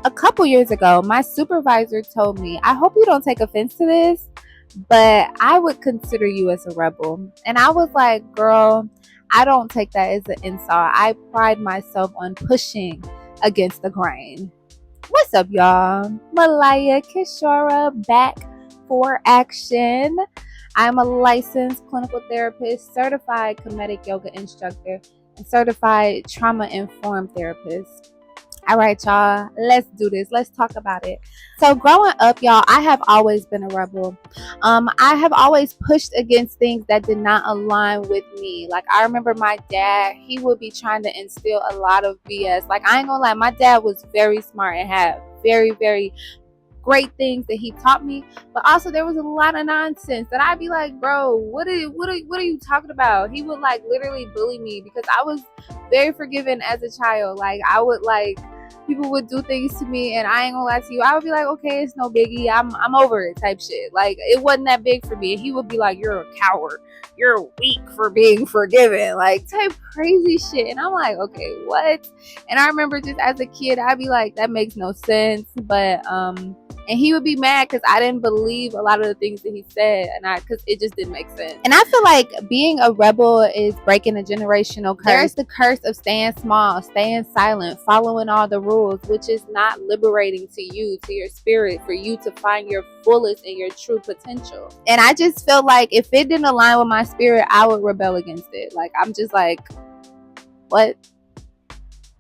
A couple years ago, my supervisor told me, I hope you don't take offense to this, but I would consider you as a rebel. And I was like, girl, I don't take that as an insult. I pride myself on pushing against the grain. What's up, y'all? Malaya Kishora back for action. I'm a licensed clinical therapist, certified comedic yoga instructor, and certified trauma-informed therapist. All right, y'all, let's do this. Let's talk about it. So growing up, y'all, I have always been a rebel. I have always pushed against things that did not align with me. Like, I remember my dad, he would be trying to instill a lot of BS. Like, I ain't gonna lie, my dad was very smart and had very, very great things that he taught me, but also there was a lot of nonsense that I'd be like, bro, what are you talking about? He would like literally bully me because I was very forgiving as a child. Like, I would like, people would do things to me and I ain't gonna lie to you, I would be like, okay, it's no biggie, I'm over it type shit. Like, it wasn't that big for me. And he would be like, you're a coward, you're weak for being forgiven, like type crazy shit. And I'm like, okay, what? And I remember just as a kid, I'd be like, that makes no sense. But and he would be mad because I didn't believe a lot of the things that he said, and because it just didn't make sense. And I feel like being a rebel is breaking a generational curse. There's the curse of staying small, staying silent, following all the rules, which is not liberating to you, to your spirit, for you to find your fullest and your true potential. And I just feel like if it didn't align with my spirit, I would rebel against it. Like, I'm just like, what?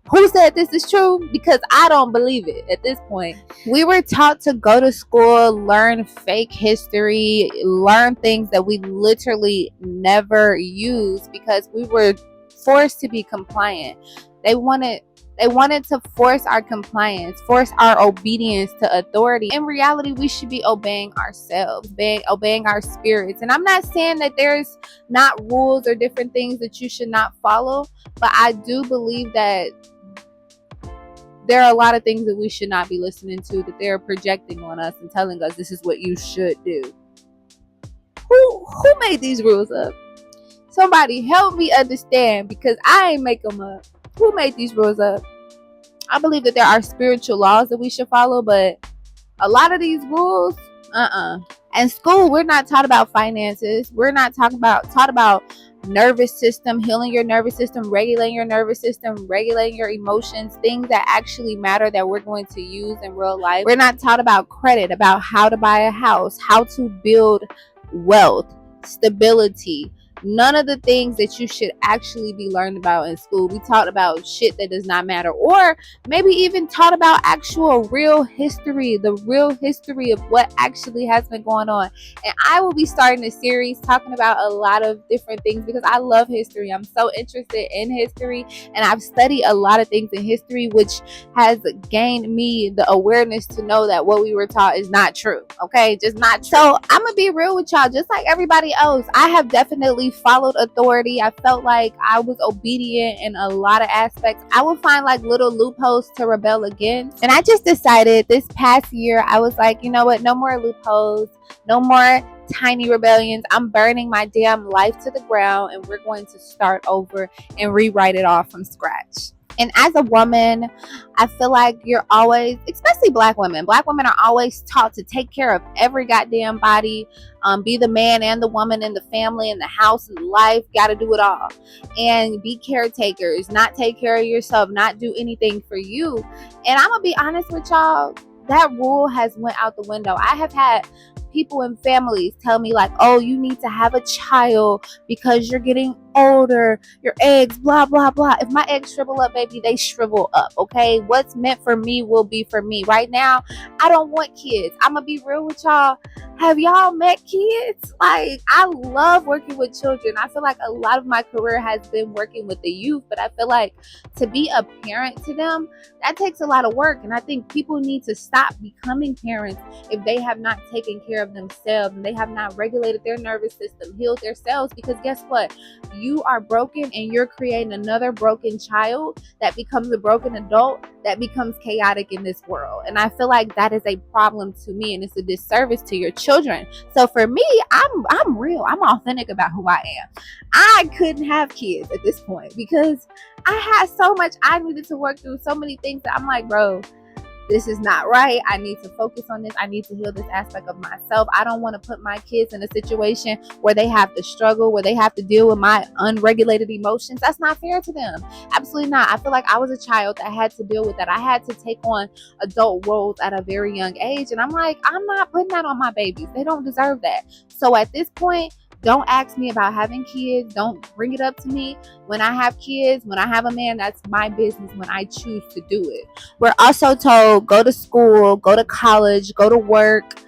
Who said this is true? Because I don't believe it at this point. We were taught to go to school, learn fake history, learn things that we literally never use because we were forced to be compliant. They wanted to force our compliance, force our obedience to authority. In reality, we should be obeying ourselves, obeying our spirits. And I'm not saying that there's not rules or different things that you should not follow, but I do believe that there are a lot of things that we should not be listening to, that they're projecting on us and telling us this is what you should do. Who made these rules up? Somebody help me understand, because I ain't make them up. Who made these rules up? I believe that there are spiritual laws that we should follow, but a lot of these rules, In school, we're not taught about finances. We're not taught about nervous system, healing your nervous system, regulating your nervous system, regulating your emotions, things that actually matter that we're going to use in real life. We're not taught about credit, about how to buy a house, how to build wealth, stability. None of the things that you should actually be learned about in school. We taught about shit that does not matter, or maybe even taught about actual real history, the real history of what actually has been going on. And I will be starting a series talking about a lot of different things because I love history. I'm so interested in history, and I've studied a lot of things in history, which has gained me the awareness to know that what we were taught is not true. Okay, just not true. So I'm gonna be real with y'all. Just like everybody else, I have definitely followed authority. I felt like I was obedient in a lot of aspects. I would find like little loopholes to rebel against. And I just decided this past year, I was like, you know what? No more loopholes, no more tiny rebellions. I'm burning my damn life to the ground, and we're going to start over and rewrite it all from scratch. And as a woman, I feel like you're always, especially black women are always taught to take care of every goddamn body, be the man and the woman in the family, in the house, in life, gotta do it all, and be caretakers, not take care of yourself, not do anything for you. And I'm gonna be honest with y'all, that rule has went out the window. I have had people and families tell me like, oh, you need to have a child because you're getting older, your eggs, blah blah blah. If my eggs shrivel up, baby, they shrivel up. Okay, what's meant for me will be for me. Right now, I don't want kids. I'm gonna be real with y'all. Have y'all met kids? Like, I love working with children. I feel like a lot of my career has been working with the youth, but I feel like to be a parent to them, that takes a lot of work. And I think people need to stop becoming parents if they have not taken care of themselves and they have not regulated their nervous system, healed themselves. Because guess what? You are broken, and you're creating another broken child that becomes a broken adult that becomes chaotic in this world. And I feel like that is a problem to me, and it's a disservice to your children. So for me, I'm real. I'm authentic about who I am. I couldn't have kids at this point because I had so much I needed to work through, so many things that I'm like, bro, this is not right. I need to focus on this. I need to heal this aspect of myself. I don't want to put my kids in a situation where they have to struggle, where they have to deal with my unregulated emotions. That's not fair to them. Absolutely not. I feel like I was a child that had to deal with that. I had to take on adult roles at a very young age. And I'm like, I'm not putting that on my babies. They don't deserve that. So at this point, don't ask me about having kids. Don't bring it up to me. When I have kids, when I have a man, that's my business when I choose to do it. We're also told, go to school, go to college, go to work,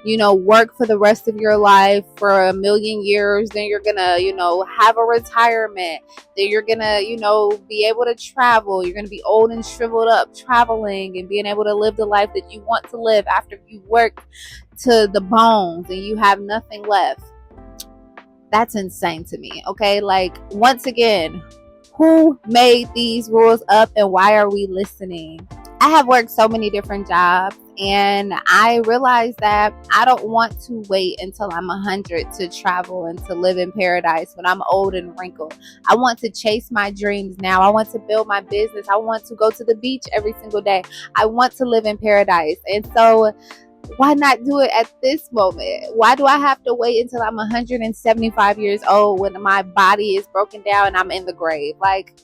work for the rest of your life for 1,000,000 years. Then you're going to, have a retirement. Then you're going to, be able to travel. You're going to be old and shriveled up, traveling and being able to live the life that you want to live after you work to the bones and you have nothing left. That's insane to me. Okay. Like, once again, who made these rules up and why are we listening? I have worked so many different jobs and I realized that I don't want to wait until I'm 100 to travel and to live in paradise when I'm old and wrinkled. I want to chase my dreams now. I want to build my business. I want to go to the beach every single day. I want to live in paradise. And so why not do it at this moment? Why do I have to wait until I'm 175 years old when my body is broken down and I'm in the grave? Like,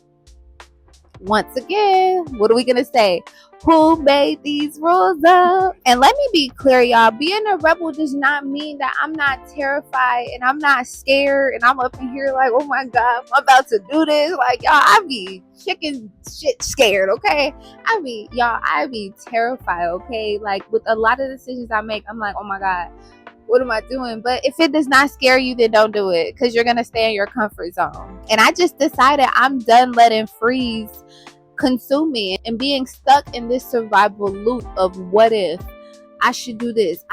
once again, what are we going to say? Who made these rules up? And let me be clear, y'all. Being a rebel does not mean that I'm not terrified and I'm not scared and I'm up in here like, oh my God, I'm about to do this. Like, y'all, I be chicken shit scared, okay? I be terrified, okay? Like, with a lot of decisions I make, I'm like, oh my God, what am I doing? But if it does not scare you, then don't do it because you're going to stay in your comfort zone. And I just decided I'm done letting freeze consume me and being stuck in this survival loop of what if I should do this.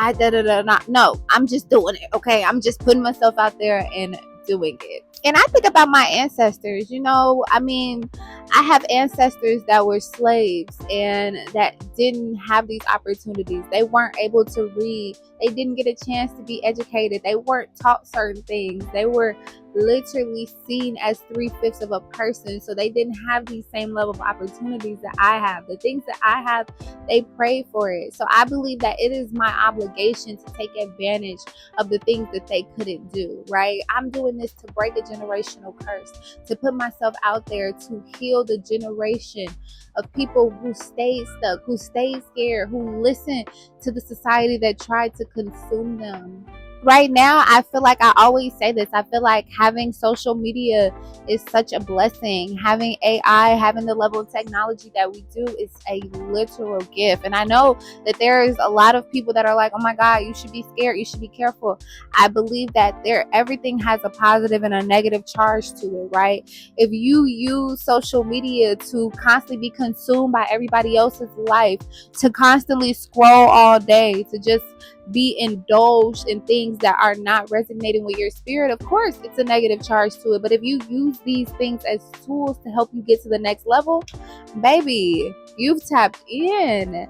No, I'm just doing it. Okay. I'm just putting myself out there and doing it. And I think about my ancestors, I have ancestors that were slaves and that didn't have these opportunities. They weren't able to read. They didn't get a chance to be educated. They weren't taught certain things. They were literally seen as 3/5 of a person. So they didn't have these same level of opportunities that I have. The things that I have, they prayed for it. So I believe that it is my obligation to take advantage of the things that they couldn't do, right? I'm doing this to break a generational curse, to put myself out there to heal the generation of people who stayed stuck, who stayed scared, who listened to the society that tried to consume them. Right now, I feel like I always say this. I feel like having social media is such a blessing. Having AI, having the level of technology that we do is a literal gift. And I know that there is a lot of people that are like, oh my God, you should be scared. You should be careful. I believe that everything has a positive and a negative charge to it, right? If you use social media to constantly be consumed by everybody else's life, to constantly scroll all day, to just be indulged in things that are not resonating with your spirit, of course it's a negative charge to it. But if you use these things as tools to help you get to the next level, baby, you've tapped in.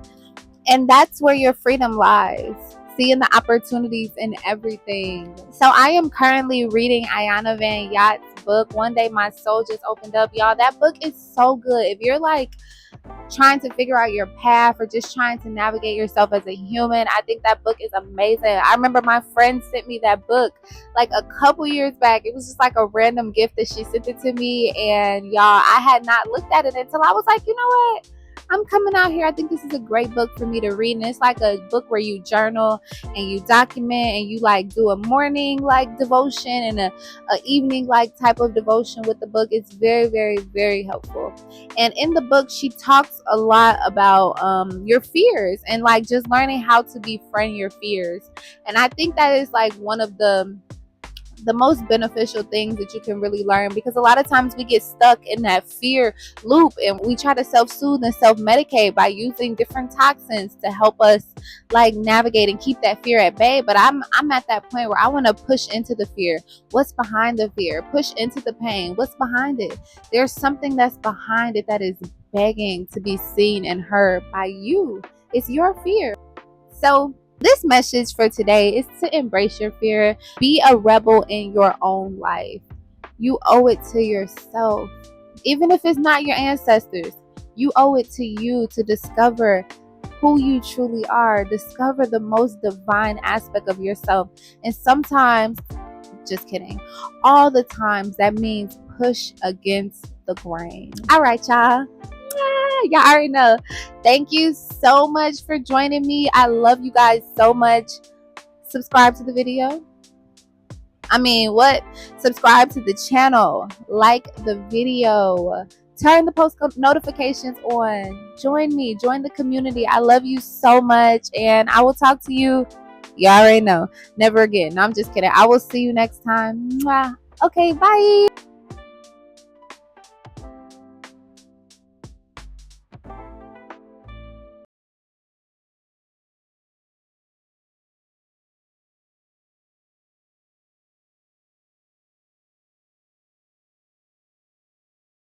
And that's where your freedom lies, seeing the opportunities in everything. So I am currently reading Ayana Van Yacht's book, One Day My Soul Just Opened Up. Y'all, that book is so good. If you're like trying to figure out your path or just trying to navigate yourself as a human, I think that book is amazing. I remember my friend sent me that book like a couple years back. It was just like a random gift that she sent it to me, and y'all, I had not looked at it until I was like, you know what, I'm coming out here. I think this is a great book for me to read. And it's like a book where you journal and you document and you like do a morning like devotion and a evening like type of devotion with the book. It's very, very, very helpful. And in the book, she talks a lot about your fears and like just learning how to befriend your fears. And I think that is like one of the most beneficial things that you can really learn, because a lot of times we get stuck in that fear loop and we try to self-soothe and self-medicate by using different toxins to help us like navigate and keep that fear at bay. But I'm at that point where I want to push into the fear. What's behind the fear? Push into the pain. What's behind it? There's something that's behind it that is begging to be seen and heard by you. It's your fear. So this message for today is to embrace your fear. Be a rebel in your own life. You owe it to yourself. Even if it's not your ancestors, you owe it to you to discover who you truly are. Discover the most divine aspect of yourself. And sometimes, just kidding, all the times that means push against the grain. All right, y'all. Y'all already know. Thank you so much for joining me. I love you guys so much. Subscribe to the video. Subscribe to the channel. Like the video. Turn the post notifications on. Join me. Join the community. I love you so much. And I will talk to you. You already know. Never again. No, I'm just kidding. I will see you next time. Mwah. Okay, bye.